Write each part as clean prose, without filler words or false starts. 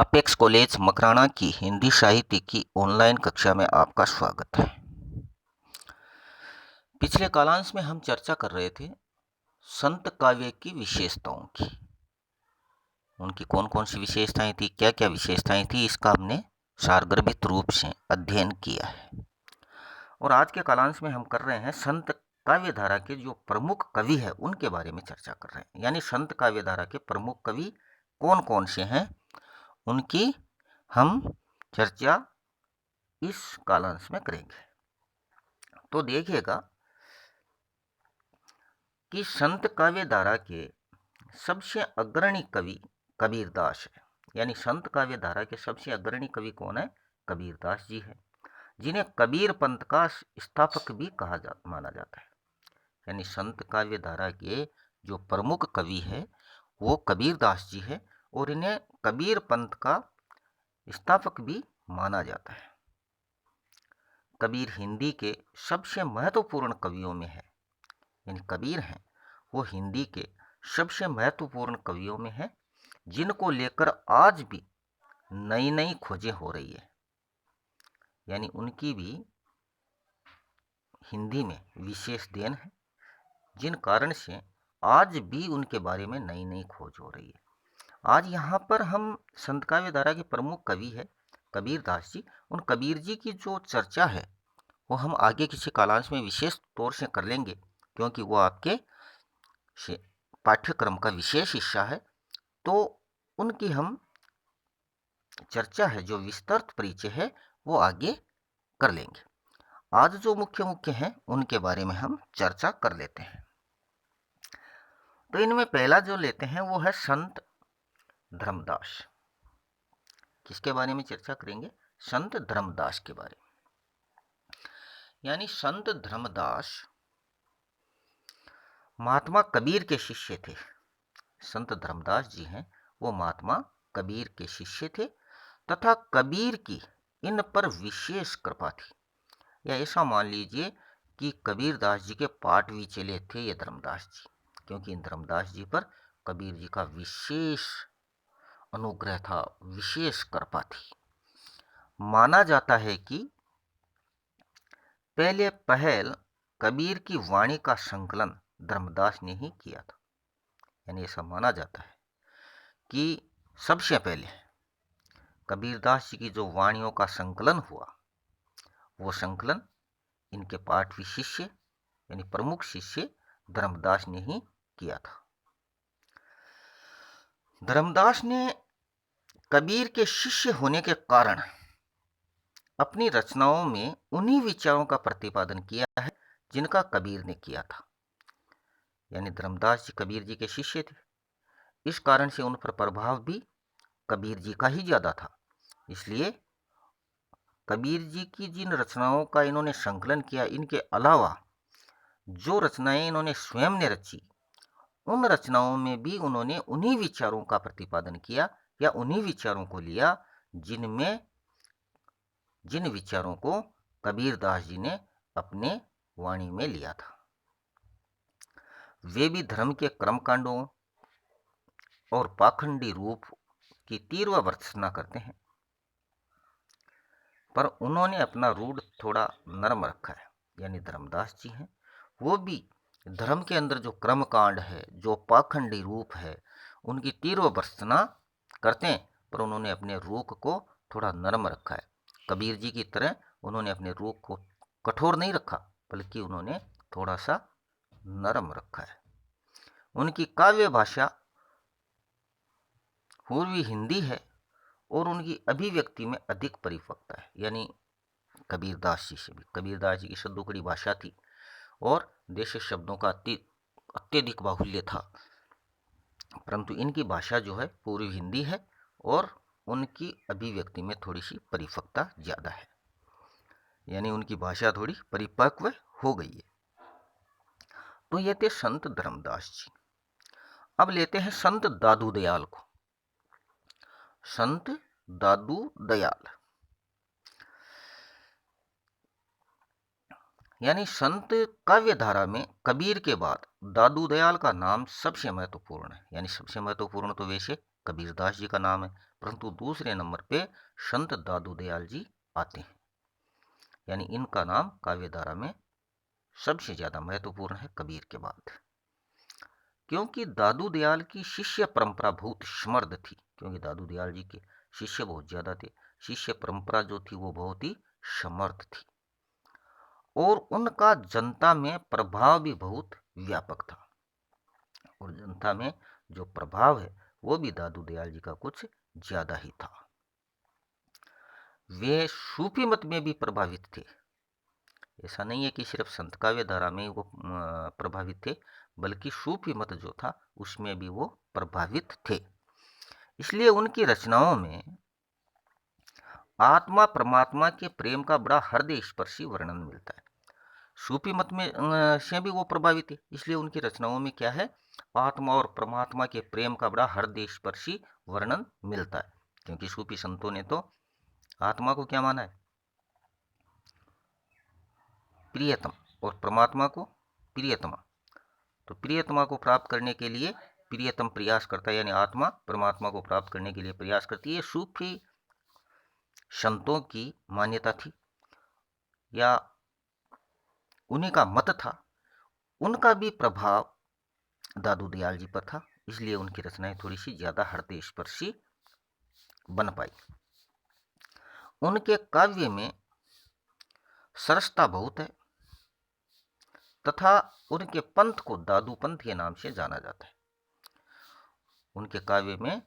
Apex college Makrana की हिंदी साहित्य की ऑनलाइन कक्षा में आपका स्वागत है। पिछले कालांश में हम चर्चा कर रहे थे संत काव्य की विशेषताओं की। उनकी कौन कौन सी विशेषताएं थी, क्या क्या विशेषताएं थी, इसका हमने सारगर्भित रूप से अध्ययन किया है। और आज के कालांश में हम कर रहे हैं संत काव्य धारा के जो प्रमुख कवि है उनके बारे में चर्चा कर रहे हैं। यानी संत काव्य धारा के प्रमुख कवि कौन कौन से हैं, उनकी हम चर्चा इस कालांश में करेंगे। तो देखिएगा कि संत काव्य धारा के सबसे अग्रणी कवि कबीरदास है। यानी संत काव्य धारा के सबसे अग्रणी कवि कौन है? कबीरदास जी है, जिन्हें कबीर पंथ का स्थापक भी माना जाता है। यानी संत काव्य धारा के जो प्रमुख कवि है वो कबीरदास जी है और इन्हें कबीर पंथ का स्थापक भी माना जाता है। कबीर हिंदी के सबसे महत्वपूर्ण कवियों में है। यानी कबीर हैं वो हिंदी के सबसे महत्वपूर्ण कवियों में है, जिनको लेकर आज भी नई नई खोजें हो रही है। यानी उनकी भी हिंदी में विशेष देन है, जिन कारण से आज भी उनके बारे में नई नई खोज हो रही है। आज यहाँ पर हम संत काव्य धारा के प्रमुख कवि है कबीरदास जी। उन कबीर जी की जो चर्चा है वो हम आगे किसी कालांश में विशेष तौर से कर लेंगे, क्योंकि वो आपके पाठ्यक्रम का विशेष हिस्सा है। तो उनकी हम चर्चा है, जो विस्तृत परिचय है, वो आगे कर लेंगे। आज जो मुख्य हैं उनके बारे में हम चर्चा कर लेते हैं। तो इनमें पहला जो लेते हैं वो है संत धर्मदास। किसके बारे में चर्चा करेंगे? संत धर्मदास के बारे में। यानी संत धर्मदास महात्मा कबीर के शिष्य थे। संत धर्मदास जी हैं वो महात्मा कबीर के शिष्य थे तथा कबीर की इन पर विशेष कृपा थी। या ऐसा मान लीजिए कि कबीरदास जी के पाठ भी चले थे ये धर्मदास जी, क्योंकि इन धर्मदास जी पर कबीर जी का विशेष अनुग्रह था, विशेष कृपा थी। माना जाता है कि पहले पहल कबीर की वाणी का संकलन धर्मदास ने ही किया था। यानी ऐसा माना जाता है कि सबसे पहले कबीरदास जी की जो वाणियों का संकलन हुआ, वो संकलन इनके पाठवी शिष्य यानी प्रमुख शिष्य धर्मदास ने ही किया था। धर्मदास ने कबीर के शिष्य होने के कारण अपनी रचनाओं में उन्हीं विचारों का प्रतिपादन किया है जिनका कबीर ने किया था। यानी धर्मदास जी कबीर जी के शिष्य थे, इस कारण से उन पर प्रभाव भी कबीर जी का ही ज्यादा था। इसलिए कबीर जी की जिन रचनाओं का इन्होंने संकलन किया, इनके अलावा जो रचनाएं इन्होंने स्वयं ने रची, उन रचनाओं में भी उन्होंने उन्हीं विचारों का प्रतिपादन किया या उन्हीं विचारों को लिया जिन विचारों को कबीरदास जी ने अपने वाणी में लिया था। वे भी धर्म के कर्मकांडों और पाखंडी रूप की तीव्र भर्त्सना करते हैं, पर उन्होंने अपना रूढ़ थोड़ा नरम रखा है। यानी धर्मदास जी हैं वो भी धर्म के अंदर जो कर्मकांड है, जो पाखंडी रूप है, उनकी तीव्र भर्त्सना करते हैं, पर उन्होंने अपने रूख को थोड़ा नरम रखा है। कबीर जी की तरह उन्होंने अपने रूख को कठोर नहीं रखा, बल्कि उन्होंने थोड़ा सा नरम रखा है। उनकी काव्य भाषा पूर्वी हिंदी है और उनकी अभिव्यक्ति में अधिक परिपक्वता है। यानी कबीरदास जी से भी, कबीरदास जी की सद्दुकड़ी भाषा थी और देशी शब्दों का अत्यधिक बाहुल्य था, परंतु इनकी भाषा जो है पूर्वी हिंदी है और उनकी अभिव्यक्ति में थोड़ी सी परिपक्वता ज़्यादा है। यानी उनकी भाषा थोड़ी परिपक्व हो गई है। तो ये थे संत धर्मदास जी। अब लेते हैं संत दादू दयाल को। संत दादू दयाल यानी संत काव्य धारा में कबीर के बाद दादू दयाल का नाम सबसे महत्वपूर्ण है। यानी सबसे महत्वपूर्ण तो वैसे कबीरदास जी का नाम है, परंतु दूसरे नंबर पे संत दादू दयाल जी आते हैं। यानी इनका नाम काव्य धारा में सबसे ज्यादा महत्वपूर्ण है कबीर के बाद, क्योंकि दादू दयाल की शिष्य परंपरा बहुत समृद्ध थी। क्योंकि दादू दयाल जी के शिष्य बहुत ज्यादा थे, शिष्य परंपरा जो थी वो बहुत ही समर्थ थी, और उनका जनता में प्रभाव भी बहुत व्यापक था। और जनता में जो प्रभाव है वो भी दादू दयाल जी का कुछ ज्यादा ही था। वे सूफी मत में भी प्रभावित थे। ऐसा नहीं है कि सिर्फ संत काव्य धारा में वो प्रभावित थे, बल्कि सूफी मत जो था उसमें भी वो प्रभावित थे। इसलिए उनकी रचनाओं में आत्मा परमात्मा के प्रेम का बड़ा हृदय स्पर्शी वर्णन मिलता है। सूफी मत में से भी वो प्रभावित है, इसलिए उनकी रचनाओं में क्या है, आत्मा और परमात्मा के प्रेम का बड़ा हृदय स्पर्शी वर्णन मिलता है। क्योंकि सूफी संतों ने तो आत्मा को क्या माना है, प्रियतम, और परमात्मा को प्रियतमा। तो प्रियतमा को प्राप्त करने के लिए प्रियतम प्रयास करता है, यानी आत्मा परमात्मा को प्राप्त करने के लिए प्रयास करती है। सूफी संतों की मान्यता थी, या उन्हीं का मत था। उनका भी प्रभाव दादू दयाल जी पर था, इसलिए उनकी रचनाएं थोड़ी सी ज्यादा हृदय स्पर्शी बन पाई। उनके काव्य में सरसता बहुत है, तथा उनके पंथ को दादू पंथ के नाम से जाना जाता है। उनके काव्य में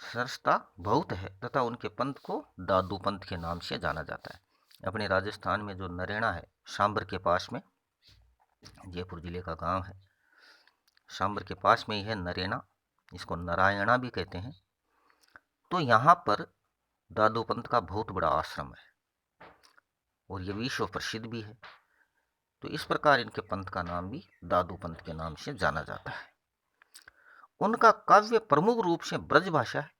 सरसता बहुत है तथा उनके पंथ को दादू पंथ के नाम से जाना जाता है। अपने राजस्थान में जो नरेना है, सांबर के पास में, जयपुर जिले का गांव है, सांबर के पास में ही है नरेना, इसको नारायणा भी कहते हैं। तो यहाँ पर दादू पंथ का बहुत बड़ा आश्रम है और ये विश्व प्रसिद्ध भी है। तो इस प्रकार इनके पंथ का नाम भी दादू पंथ के नाम से जाना जाता है। उनका काव्य प्रमुख रूप से ब्रज भाषा है,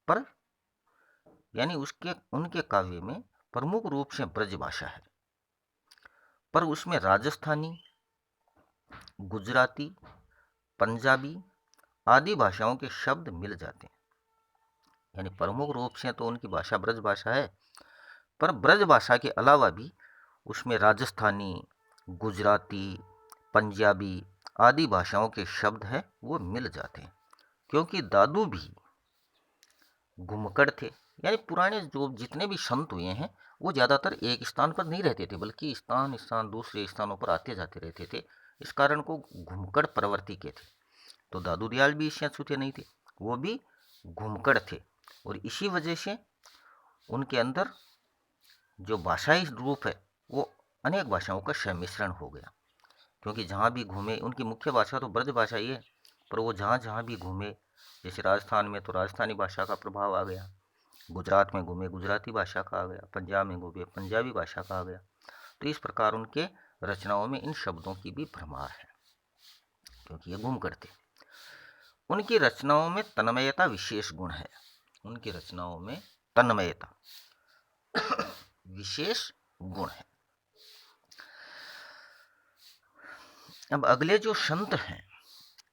पर यानी उनके काव्य में प्रमुख रूप से ब्रज भाषा है, पर उसमें राजस्थानी, गुजराती, पंजाबी आदि भाषाओं के शब्द मिल जाते हैं। यानी प्रमुख रूप से तो उनकी भाषा ब्रज भाषा है, पर ब्रज भाषा के अलावा भी उसमें राजस्थानी, गुजराती, पंजाबी आदि भाषाओं के शब्द हैं वो मिल जाते हैं। क्योंकि दादू भी घुमक्कड़ थे, यानी पुराने जो जितने भी संत हुए हैं वो ज़्यादातर एक स्थान पर नहीं रहते थे, बल्कि स्थान दूसरे स्थानों पर आते जाते रहते थे। इस कारण को घुमक्कड़ प्रवृत्ति के थे। तो दादू दयाल भी इससे अछूते नहीं थे, वो भी घुमक्कड़ थे। और इसी वजह से उनके अंदर जो भाषाई रूप है वो अनेक भाषाओं का सम्मिश्रण हो गया। क्योंकि जहाँ भी घूमे, उनकी मुख्य भाषा तो ब्रज भाषा ही है, पर वो जहाँ जहाँ भी घूमे, जैसे राजस्थान में तो राजस्थानी भाषा का प्रभाव आ गया, गुजरात में घूमे गुजराती भाषा का आ गया, पंजाब में घूमे पंजाबी भाषा का आ गया। तो इस प्रकार उनके रचनाओं में इन शब्दों की भी भरमार है, क्योंकि ये घूम करते। उनकी रचनाओं में तन्मयता विशेष गुण है। उनकी रचनाओं में तन्मयता विशेष गुण है। अब अगले जो संत हैं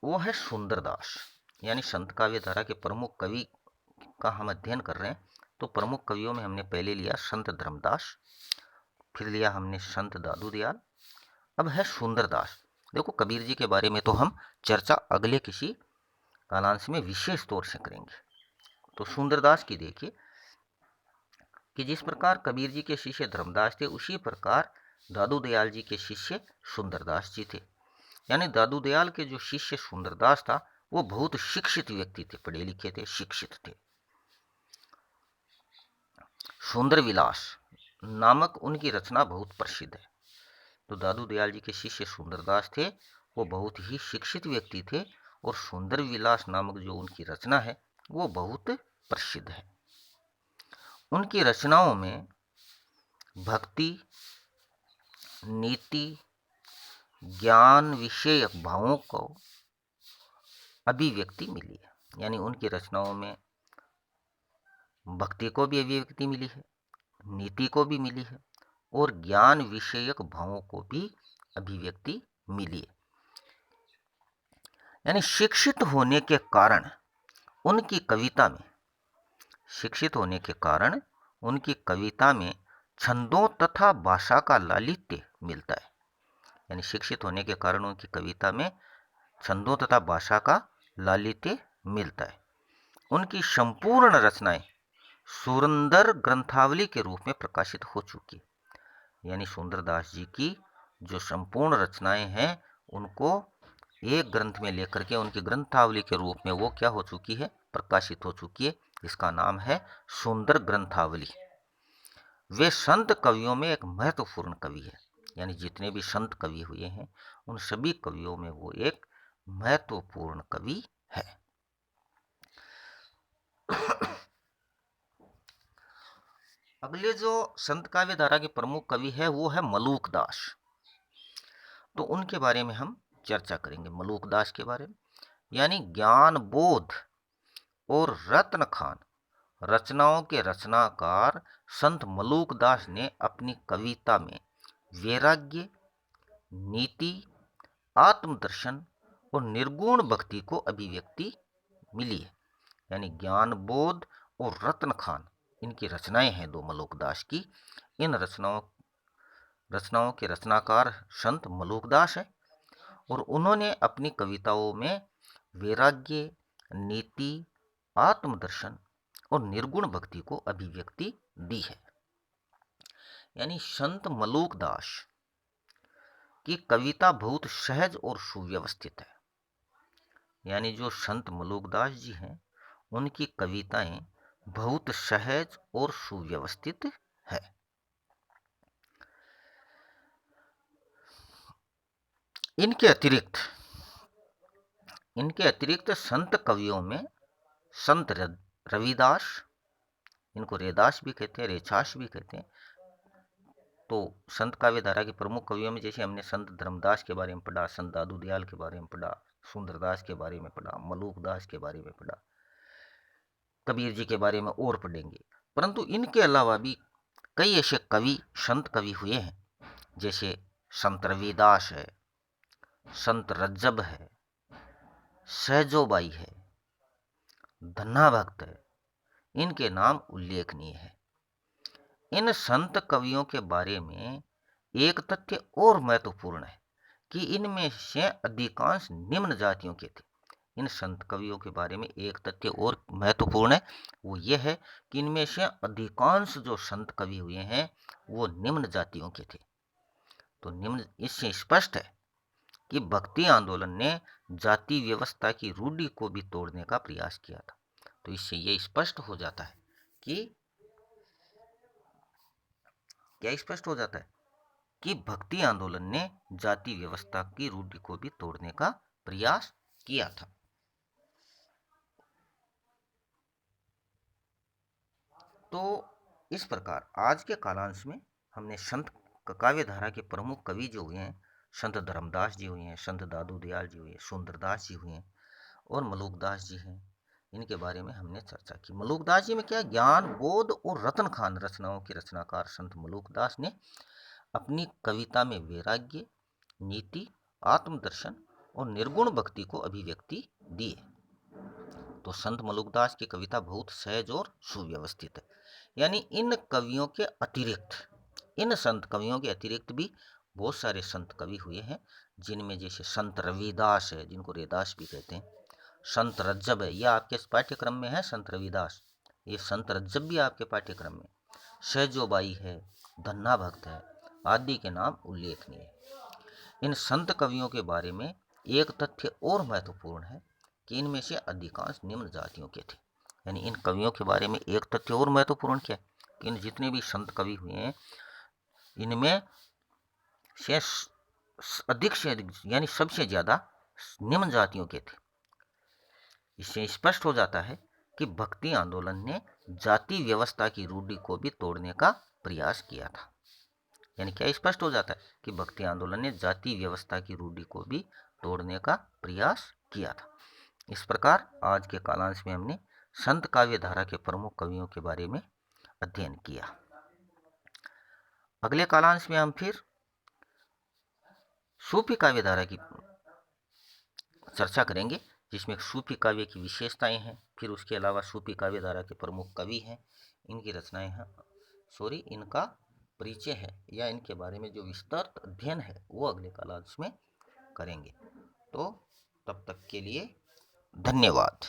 वो है सुंदरदास। यानी संत काव्य धारा के प्रमुख कवि का हम अध्ययन कर रहे हैं। तो प्रमुख कवियों में हमने पहले लिया संत धर्मदास, फिर लिया हमने संत दादू दयाल, अब है सुंदरदास। देखो कबीर जी के बारे में तो हम चर्चा अगले किसी कालांश में विशेष तौर से करेंगे। तो सुंदरदास की देखिए कि जिस प्रकार कबीर जी के शिष्य धर्मदास थे, उसी प्रकार दादू दयाल जी के शिष्य सुंदरदास जी थे। यानी दादू दयाल के जो शिष्य सुंदरदास था वो बहुत शिक्षित व्यक्ति थे, पढ़े लिखे थे, शिक्षित थे। सुंदर विलास नामक उनकी रचना बहुत प्रसिद्ध है। तो दादू दयाल जी के शिष्य सुंदरदास थे, वो बहुत ही शिक्षित व्यक्ति थे, और सुंदर विलास नामक जो उनकी रचना है वो बहुत प्रसिद्ध है। उनकी रचनाओं में भक्ति, नीति, ज्ञान विषयक भावों को अभिव्यक्ति मिली है। यानी उनकी रचनाओं में भक्ति को भी अभिव्यक्ति मिली है, नीति को भी मिली है, और ज्ञान विषयक भावों को भी अभिव्यक्ति मिली है। यानी शिक्षित होने के कारण उनकी कविता में शिक्षित होने के कारण उनकी कविता में छंदों तथा भाषा का लालित्य मिलता है। यानी शिक्षित होने के कारण उनकी कविता में छंदों तथा भाषा का लालित्य मिलता है। उनकी संपूर्ण रचनाएं सुंदर ग्रंथावली के रूप में प्रकाशित हो चुकी। यानी सुंदरदास जी की जो संपूर्ण रचनाएं हैं उनको एक ग्रंथ में लेकर के उनकी ग्रंथावली के रूप में वो क्या हो चुकी है, प्रकाशित हो चुकी है। इसका नाम है सुंदर ग्रंथावली। वे संत कवियों में एक महत्वपूर्ण कवि है। यानी जितने भी संत कवि हुए हैं उन सभी कवियों में वो एक महत्वपूर्ण कवि है। अगले जो संत काव्य धारा के प्रमुख कवि है वो है मलूक दास। तो उनके बारे में हम चर्चा करेंगे, मलूक दास के बारे में। यानी ज्ञान बोध और रत्न खान रचनाओं के रचनाकार संत मलूक दास ने अपनी कविता में वैराग्य, नीति, आत्मदर्शन और निर्गुण भक्ति को अभिव्यक्ति मिली है। यानी ज्ञान बोध और रत्न खान इनकी रचनाएं हैं दो मलूक दास की। इन रचनाओं के रचनाकार संत मलूक दास है और उन्होंने अपनी कविताओं में वैराग्य, नीति, आत्मदर्शन और निर्गुण भक्ति को अभिव्यक्ति दी है। यानी संत मलूक दास की कविता बहुत सहज और सुव्यवस्थित है। यानी जो संत मलूक दास जी हैं उनकी कविताएं बहुत सहज और सुव्यवस्थित है। इनके अतिरिक्त संत कवियों में संत रविदास, इनको रेदास भी कहते हैं, रेछास भी कहते हैं। तो संत काव्य धारा के प्रमुख कवियों में जैसे हमने संत धर्मदास के बारे में पढ़ा, संत दादू दयाल के बारे में पढ़ा, सुंदरदास के बारे में पढ़ा, मलूक दास के बारे में पढ़ा, कबीर जी के बारे में और पढ़ेंगे। परंतु इनके अलावा भी कई ऐसे कवि संत कवि हुए हैं, जैसे संत रविदास है, संत रज्जब है, सहजोबाई है, धन्ना भक्त है। इनके नाम उल्लेखनीय है। इन संत कवियों के बारे में एक तथ्य और महत्वपूर्ण है कि इनमें से अधिकांश निम्न जातियों के थे। इन संत कवियों के बारे में एक तथ्य और महत्वपूर्ण है, वो ये है कि इनमें से अधिकांश जो संत कवि हुए हैं वो निम्न जातियों के थे। तो निम्न, इससे स्पष्ट है कि भक्ति आंदोलन ने जाति व्यवस्था की रूढ़ि को भी तोड़ने का प्रयास किया था। तो इससे ये स्पष्ट हो जाता है कि क्या स्पष्ट हो जाता है कि भक्ति आंदोलन ने जाति व्यवस्था की रूढ़ि को भी तोड़ने का प्रयास किया था। तो इस प्रकार आज के कालांश में हमने संत काव्य धारा के प्रमुख कवि जो हुए हैं, संत धर्मदास जी हुए हैं, संत दादू दयाल जी हुए हैं, सुंदरदास जी हुए हैं और मलूक दास जी हैं, इनके बारे में हमने चर्चा की। मलूक दास जी में क्या, ज्ञान बोध और रत्न खान रचनाओं के रचनाकार संत मलूक दास ने अपनी कविता में वैराग्य, नीति, आत्मदर्शन और निर्गुण भक्ति को अभिव्यक्ति दी है। तो संत मलूक दास की कविता बहुत सहज और सुव्यवस्थित है। यानी इन संत कवियों के अतिरिक्त भी बहुत सारे संत कवि हुए हैं, जिनमें जैसे संत रविदास है, जिनको रेदास भी कहते हैं, संत रज्जब है, यह आपके पाठ्यक्रम में है, संत रविदास, ये संत रज्जब भी आपके पाठ्यक्रम में, सहजोबाई है, धन्ना भक्त है आदि के नाम उल्लेखनीय है। इन संत कवियों के बारे में एक तथ्य और महत्वपूर्ण है कि इनमें से अधिकांश निम्न जातियों के थे। यानी इन कवियों के बारे में एक तथ्य और महत्वपूर्ण क्या है कि इन जितने भी संत कवि हुए हैं इनमें से अधिक से अधिक यानी सबसे ज्यादा निम्न जातियों के थे। इससे स्पष्ट हो जाता है कि भक्ति आंदोलन ने जाति व्यवस्था की रूढ़ि को भी तोड़ने का प्रयास किया था। यानी क्या स्पष्ट हो जाता है कि भक्ति आंदोलन ने जाति व्यवस्था की रूढ़ि को भी तोड़ने का प्रयास किया था। इस प्रकार आज के कालांश में हमने संत काव्य धारा के प्रमुख कवियों के बारे में अध्ययन किया। अगले कालांश में हम फिर सूफी काव्य धारा की चर्चा करेंगे जिसमें सूफी काव्य की विशेषताएं हैं। फिर उसके अलावा सूफी काव्य धारा के प्रमुख कवि हैं, इनकी रचनाएं हैं, इनका परिचय है या इनके बारे में जो विस्तृत अध्ययन है वो अगले क्लास में करेंगे। तो तब तक के लिए धन्यवाद।